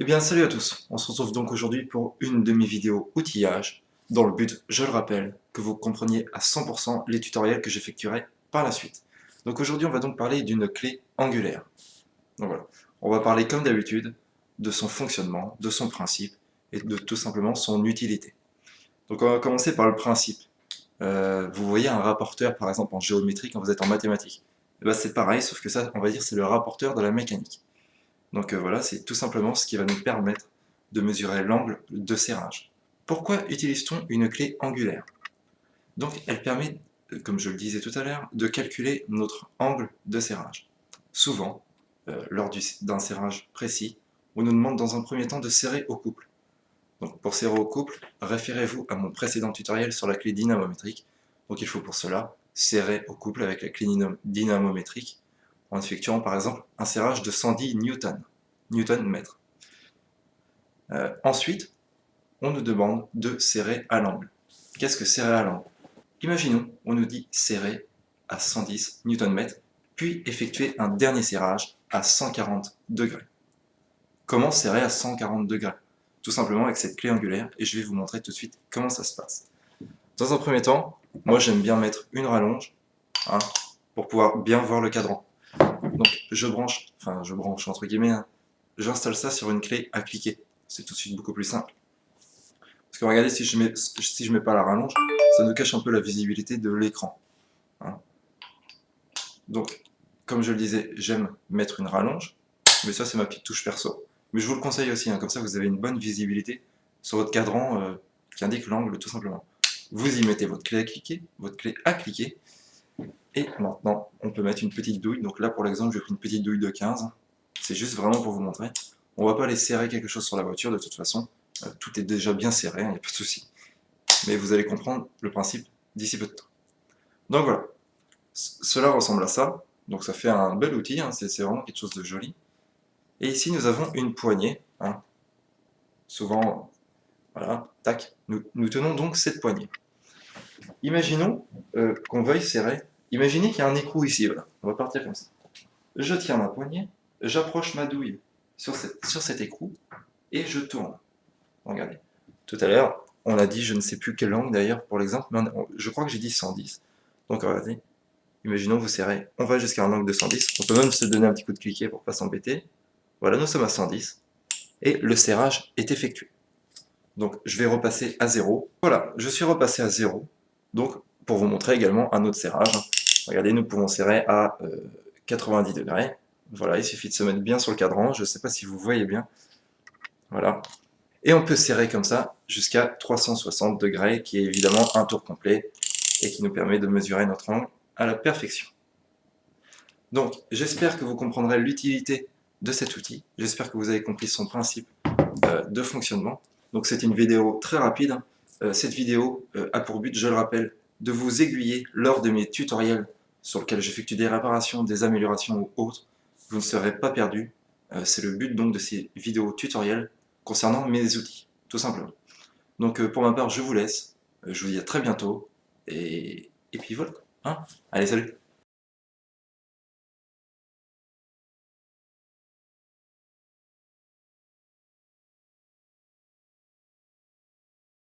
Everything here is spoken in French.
Eh bien, salut à tous. On se retrouve donc aujourd'hui pour une de mes vidéos outillage, dans le but, je le rappelle, que vous compreniez à 100% les tutoriels que j'effectuerai par la suite. Donc aujourd'hui, on va donc parler d'une clé angulaire. Donc voilà, on va parler comme d'habitude de son fonctionnement, de son principe et de tout simplement son utilité. Donc on va commencer par le principe. Vous voyez un rapporteur par exemple en géométrie quand vous êtes en mathématiques. Eh ben, c'est pareil, sauf que ça, on va dire, c'est le rapporteur de la mécanique. Donc voilà, c'est tout simplement ce qui va nous permettre de mesurer l'angle de serrage. Pourquoi utilise-t-on une clé angulaire? Donc elle permet, comme je le disais tout à l'heure, de calculer notre angle de serrage. Souvent, lors d'un serrage précis, on nous demande dans un premier temps de serrer au couple. Donc pour serrer au couple, référez-vous à mon précédent tutoriel sur la clé dynamométrique. Donc il faut pour cela serrer au couple avec la clé dynamométrique en effectuant par exemple un serrage de 110 newton-mètre. Ensuite, on nous demande de serrer à l'angle. Qu'est-ce que serrer à l'angle? Imaginons, on nous dit serrer à 110 newton-mètre, puis effectuer un dernier serrage à 140 degrés. Comment serrer à 140 degrés? Tout simplement avec cette clé angulaire, et je vais vous montrer tout de suite comment ça se passe. Dans un premier temps, moi j'aime bien mettre une rallonge, hein, pour pouvoir bien voir le cadran. Donc je branche entre guillemets, hein, j'installe ça sur une clé à cliquer. C'est tout de suite beaucoup plus simple. Parce que regardez, si je mets pas la rallonge, ça nous cache un peu la visibilité de l'écran. Hein. Donc, comme je le disais, j'aime mettre une rallonge, mais ça c'est ma petite touche perso. Mais je vous le conseille aussi, hein, comme ça vous avez une bonne visibilité sur votre cadran qui indique l'angle tout simplement. Vous y mettez votre clé à cliquer, et maintenant on peut mettre une petite douille. Donc là pour l'exemple, j'ai pris une petite douille de 15. C'est juste vraiment pour vous montrer. On ne va pas aller serrer quelque chose sur la voiture de toute façon. Tout est déjà bien serré, il n'y a pas de souci. Mais vous allez comprendre le principe d'ici peu de temps. Donc voilà, cela ressemble à ça. Donc ça fait un bel outil, hein, c'est vraiment quelque chose de joli. Et ici nous avons une poignée. Hein. Souvent, voilà, tac. Nous tenons donc cette poignée. Imaginons qu'on veuille serrer. Imaginez qu'il y a un écrou ici, voilà. On va partir comme ça. Je tiens ma poignée, j'approche ma douille sur cet écrou et je tourne. Regardez. Tout à l'heure, on a dit, je ne sais plus quelle langue d'ailleurs pour l'exemple, mais je crois que j'ai dit 110. Donc regardez, imaginons vous serrez, on va jusqu'à un angle de 110. On peut même se donner un petit coup de cliquet pour ne pas s'embêter. Voilà, nous sommes à 110 et le serrage est effectué. Donc je vais repasser à 0. Voilà, je suis repassé à 0. Donc pour vous montrer également un autre serrage. Regardez, nous pouvons serrer à 90 degrés. Voilà, il suffit de se mettre bien sur le cadran. Je ne sais pas si vous voyez bien. Voilà. Et on peut serrer comme ça jusqu'à 360 degrés, qui est évidemment un tour complet et qui nous permet de mesurer notre angle à la perfection. Donc, j'espère que vous comprendrez l'utilité de cet outil. J'espère que vous avez compris son principe de fonctionnement. Donc, c'est une vidéo très rapide. Cette vidéo a pour but, je le rappelle, de vous aiguiller lors de mes tutoriels sur lesquels j'effectue des réparations, des améliorations ou autres. Vous ne serez pas perdu. C'est le but donc de ces vidéos tutoriels concernant mes outils, tout simplement. Donc pour ma part, je vous laisse. Je vous dis à très bientôt. Et puis voilà. Hein. Allez, salut!